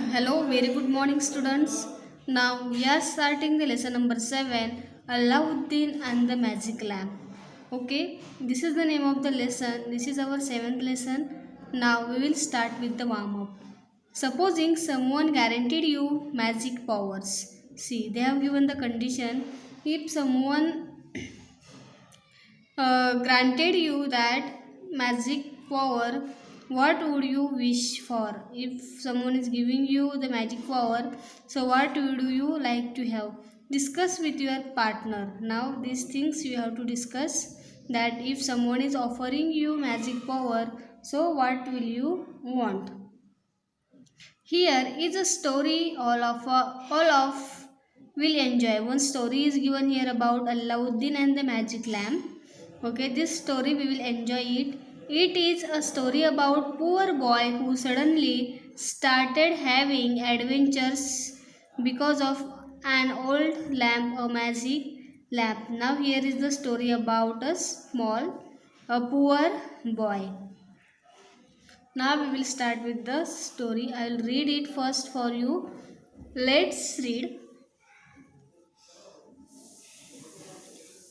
Hello, very good morning, students. Now we are starting the lesson number 7, Allauddin and the Magic Lamp. Okay, this is the name of the lesson. This is our 7th lesson. Now we will start with the warm up. Supposing someone guaranteed you magic powers. See, they have given the condition. If someone granted you that magic power, what would you wish for? If someone is giving you the magic power, so what would you like to have? Discuss with your partner. Now these things you have to discuss, that if someone is offering you magic power, so what will you want? Here is a story all of will enjoy. One story is given here about Allauddin and the Magic Lamp. Okay, this story we will enjoy it. It is a story about poor boy who suddenly started having adventures because of an old lamp, a magic lamp. Now here is the story about a poor boy. Now we will start with the story. I will read it first for you. Let's read.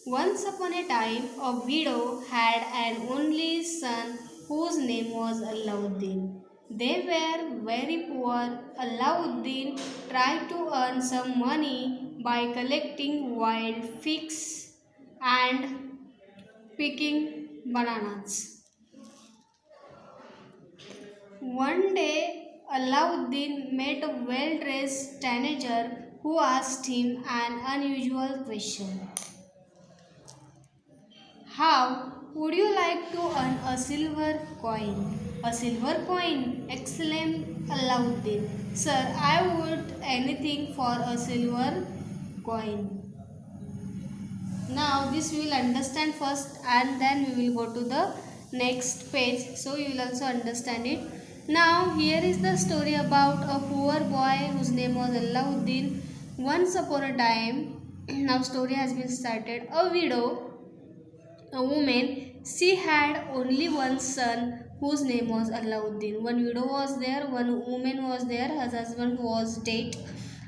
Once upon a time, a widow had an only son whose name was Allauddin. They were very poor. Allauddin tried to earn some money by collecting wild figs and picking bananas. One day, Allauddin met a well-dressed teenager who asked him an unusual question. How would you like to earn a silver coin? A silver coin, exclaimed Allauddin. Sir, I would anything for a silver coin. Now this we will understand first and then we will go to the next page. So you will also understand it. Now here is the story about a poor boy whose name was Allauddin. Once upon a time, now story has been started. A woman, she had only one son whose name was Allauddin. One widow was there, one woman was there, her husband was dead,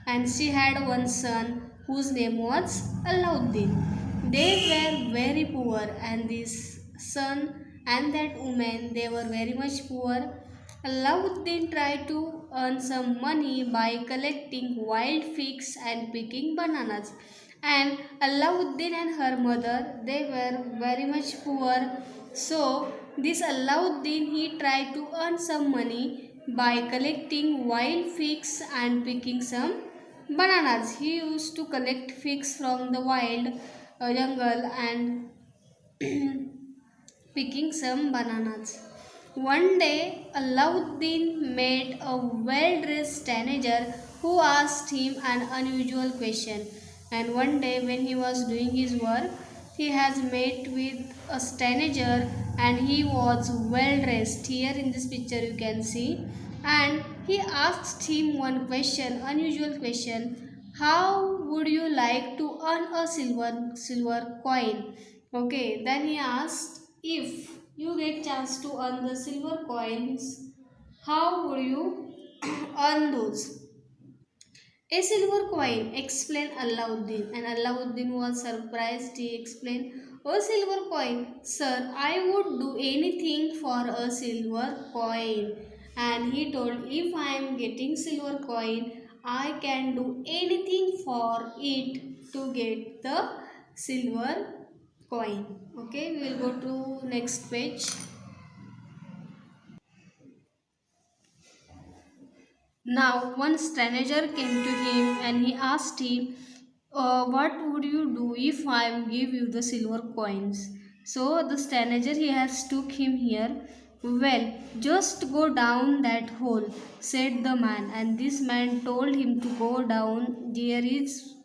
and she had one son whose name was Allauddin. They were very poor, and this son and that woman, they were very much poor. Allauddin tried to earn some money by collecting wild figs and picking bananas. And Allauddin and her mother, they were very much poor. So this Allauddin, he tried to earn some money by collecting wild figs and picking some bananas. He used to collect figs from the wild jungle and picking some bananas. One day, Allauddin met a well-dressed teenager who asked him an unusual question. And one day, when he was doing his work, he has met with a teenager and he was well-dressed. Here in this picture you can see. And he asked him one question, unusual question. How would you like to earn a silver coin? Okay, then he asked, if you get chance to earn the silver coins, how would you earn those? A silver coin, explained Allauddin. And Allauddin was surprised. He explained, a silver coin, sir, I would do anything for a silver coin. And he told, if I am getting silver coin, I can do anything for it to get the silver coin. Okay, we will go to next page. Now one stranger came to him and he asked him, what would you do if I give you the silver coins? So the stranger, he has took him here. Well, just go down that hole, said the man. And this man told him to go down. There is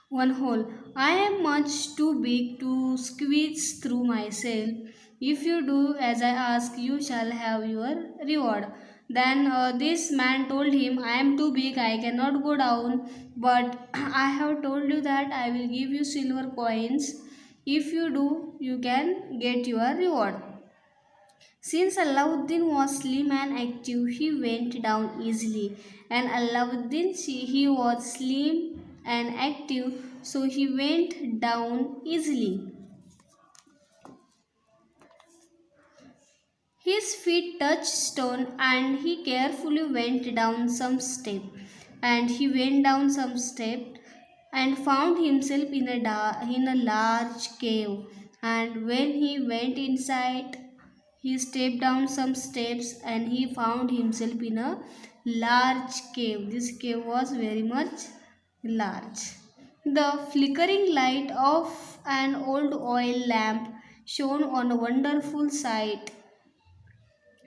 one hole. I am much too big to squeeze through myself. If you do as I ask, you shall have your reward. Then this man told him, I am too big, I cannot go down, but I have told you that I will give you silver coins. If you do, you can get your reward. Since Allauddin was slim and active, he went down easily. And Allauddin, he was slim and active, so he went down easily. His feet touched stone and he carefully went down some step. And he went down some step and found himself in a large cave. And when he went inside, he stepped down some steps and he found himself in a large cave. This cave was very much large. The flickering light of an old oil lamp shone on a wonderful sight,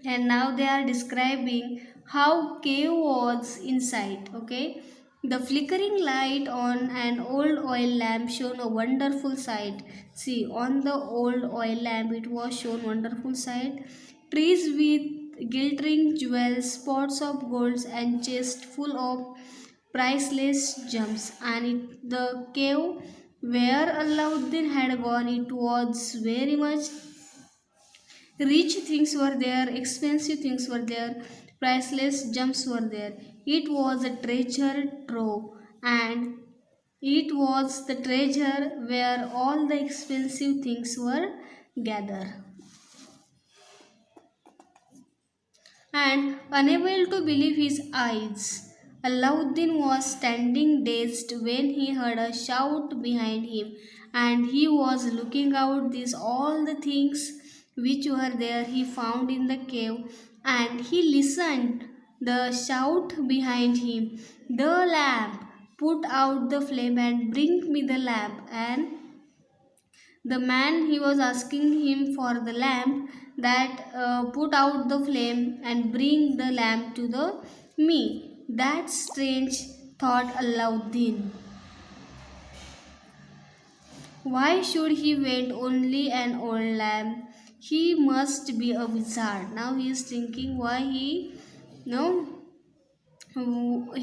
and now they are describing how cave was inside. Okay, the flickering light on an old oil lamp shone a wonderful sight. See, on the old oil lamp it was shown wonderful sight: trees with glittering jewels, spots of golds, and chest full of priceless gems. And the cave where Alauddin had gone, it was very much rich things were there, expensive things were there, priceless gems were there. It was a treasure trove, and it was the treasure where all the expensive things were gathered. And unable to believe his eyes, Alauddin was standing dazed when he heard a shout behind him, and he was looking out these all the things which were there he found in the cave, and he listened the shout behind him, "The lamp! Put out the flame and bring me the lamp." And the man, he was asking him for the lamp, that put out the flame and bring the lamp to the me. That's strange, thought Alauddin. Why should he want only an old lamp? He must be a wizard. Now he is thinking why he no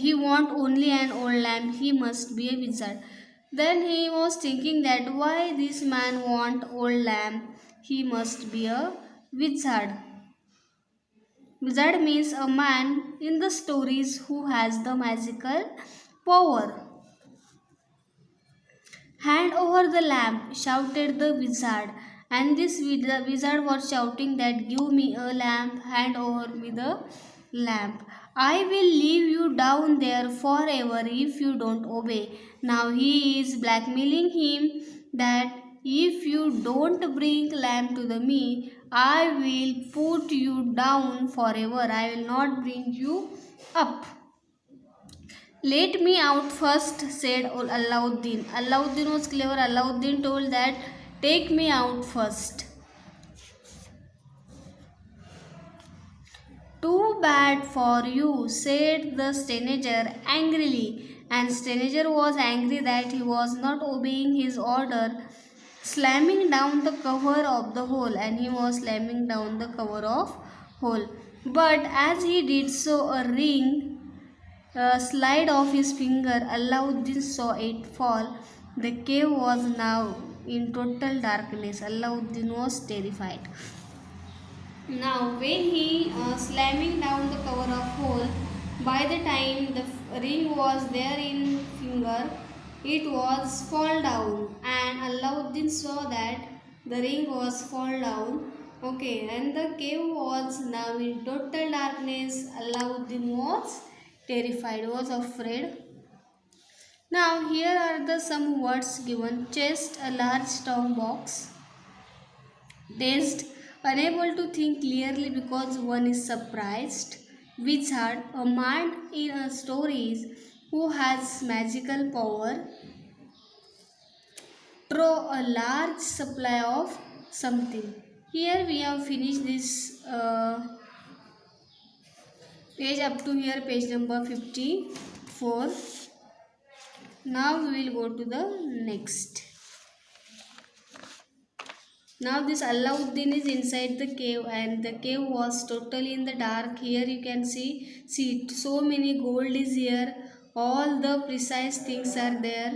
he want only an old lamp. He must be a wizard. Then he was thinking that why this man want old lamp. He must be a wizard. Wizard means a man in the stories who has the magical power. "Hand over the lamp," shouted the wizard. And this wizard was shouting that, "Give me a lamp, hand over me the lamp. I will leave you down there forever if you don't obey." Now he is blackmailing him that if you don't bring lamp to the me, I will put you down forever. I will not bring you up. "Let me out first," said Alauddin. Alauddin was clever. Alauddin told that, "Take me out first." "Too bad for you," said the stranger angrily. And stranger was angry that he was not obeying his order, slamming down the cover of the hole. And he was slamming down the cover of hole. But as he did so, a ring slide off his finger. Alauddin saw it fall. The cave was now in total darkness. Alauddin was terrified. Now, when he slamming down the cover of hole, by the time the ring was there in finger, it was fall down, and Alauddin saw that the ring was fall down. Okay, and the cave was now in total darkness. Alauddin was terrified, was afraid. Now here are the some words given: chest, a large strong box; dazed, unable to think clearly because one is surprised; wizard, a man in a stories who has magical power; throw, a large supply of something. Here we have finished this page up to here, page number 54. Now we will go to the next. Now this Alauddin is inside the cave, and the cave was totally in the dark. Here you can see so many gold is here. All the precise things are there.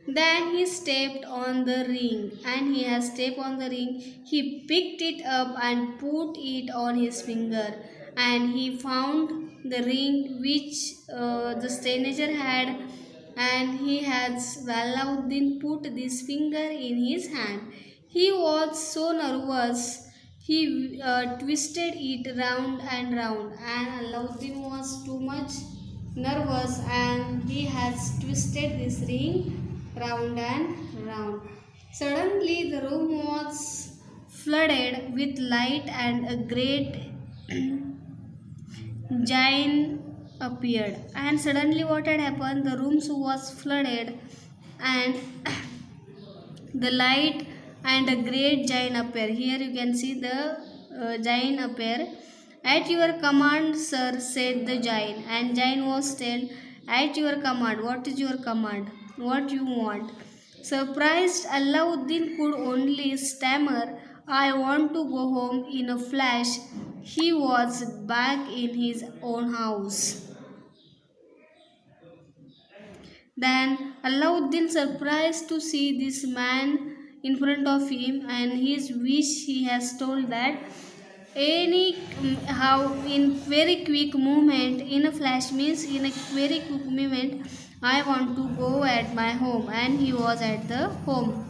Then he stepped on the ring, and he has stepped on the ring. He picked it up and put it on his finger, and he found the ring which the stranger had, and he has Allauddin put this finger in his hand. He was so nervous. He twisted it round and round, and Allauddin was too much nervous, and he has twisted this ring round and round. Suddenly, the room was flooded with light, and a great giant appeared. And suddenly, what had happened? The room was flooded, and the light and a great giant appear. Here you can see the giant appear. At your command, sir, said the giant. And giant was told, at your command. What is your command? What you want? Surprised, Allauddin could only stammer, I want to go home. In a flash. He was back in his own house. Then Allauddin surprised to see this man in front of him, and his wish he has told that any how in very quick movement, in a flash means in a very quick movement, I want to go at my home. And he was at the home.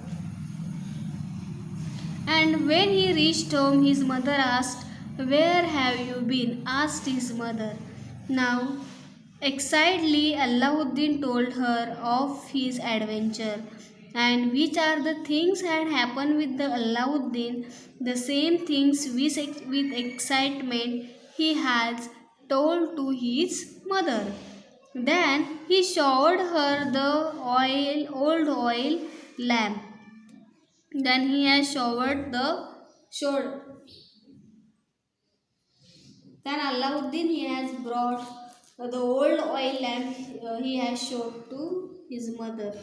And when he reached home, his mother asked, where have you been? Asked his mother. Now excitedly, Allauddin told her of his adventure, and which are the things had happened with the Allauddin, the same things which with excitement he has told to his mother. Then he showed her the old oil lamp. Then he has showed. Then Allauddin he has brought the old oil lamp he has showed to his mother.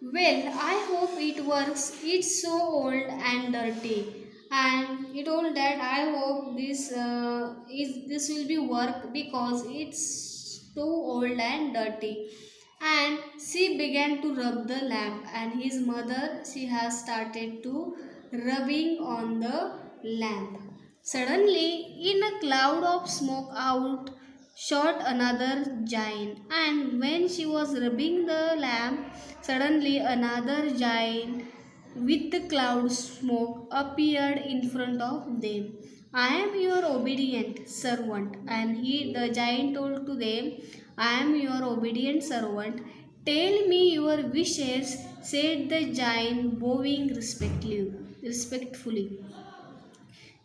Well, I hope it works. It's so old and dirty. And he told that I hope this will be work because it's too old and dirty. And she began to rub the lamp, and his mother she has started to rubbing on the lamp. Suddenly, in a cloud of smoke out shot another giant, and when she was rubbing the lamp, suddenly another giant with the cloud smoke appeared in front of them. I am your obedient servant. And the giant told to them, I am your obedient servant. Tell me your wishes, said the giant, bowing respectfully.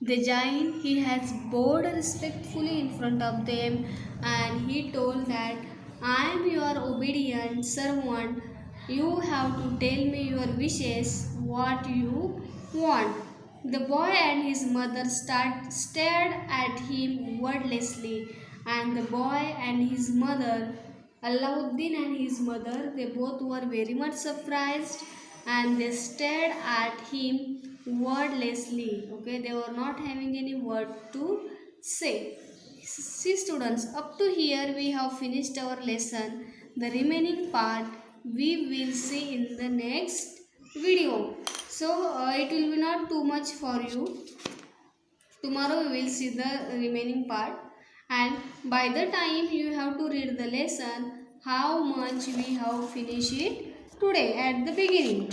The giant he has bowed respectfully in front of them, and he told that I am your obedient servant. You have to tell me your wishes, what you want. The boy and his mother stared at him wordlessly, and the boy and his mother, Allauddin and his mother, they both were very much surprised, and they stared at him wordlessly. Okay, they were not having any word to say. See students, up to here we have finished our lesson. The remaining part we will see in the next video. So it will be not too much for you. Tomorrow we will see the remaining part, and by the time you have to read the lesson how much we have finished it today at the beginning.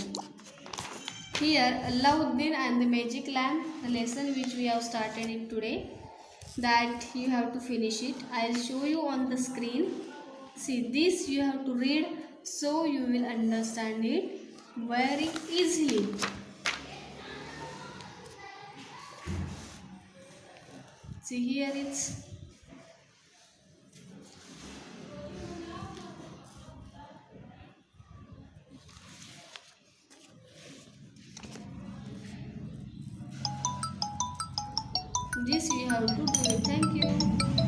Here Allauddin and the magic lamp, the lesson which we have started it today, that you have to finish it. I will show you on the screen. See, this you have to read so you will understand it very easily. See, here it's this you have to do it. Thank you.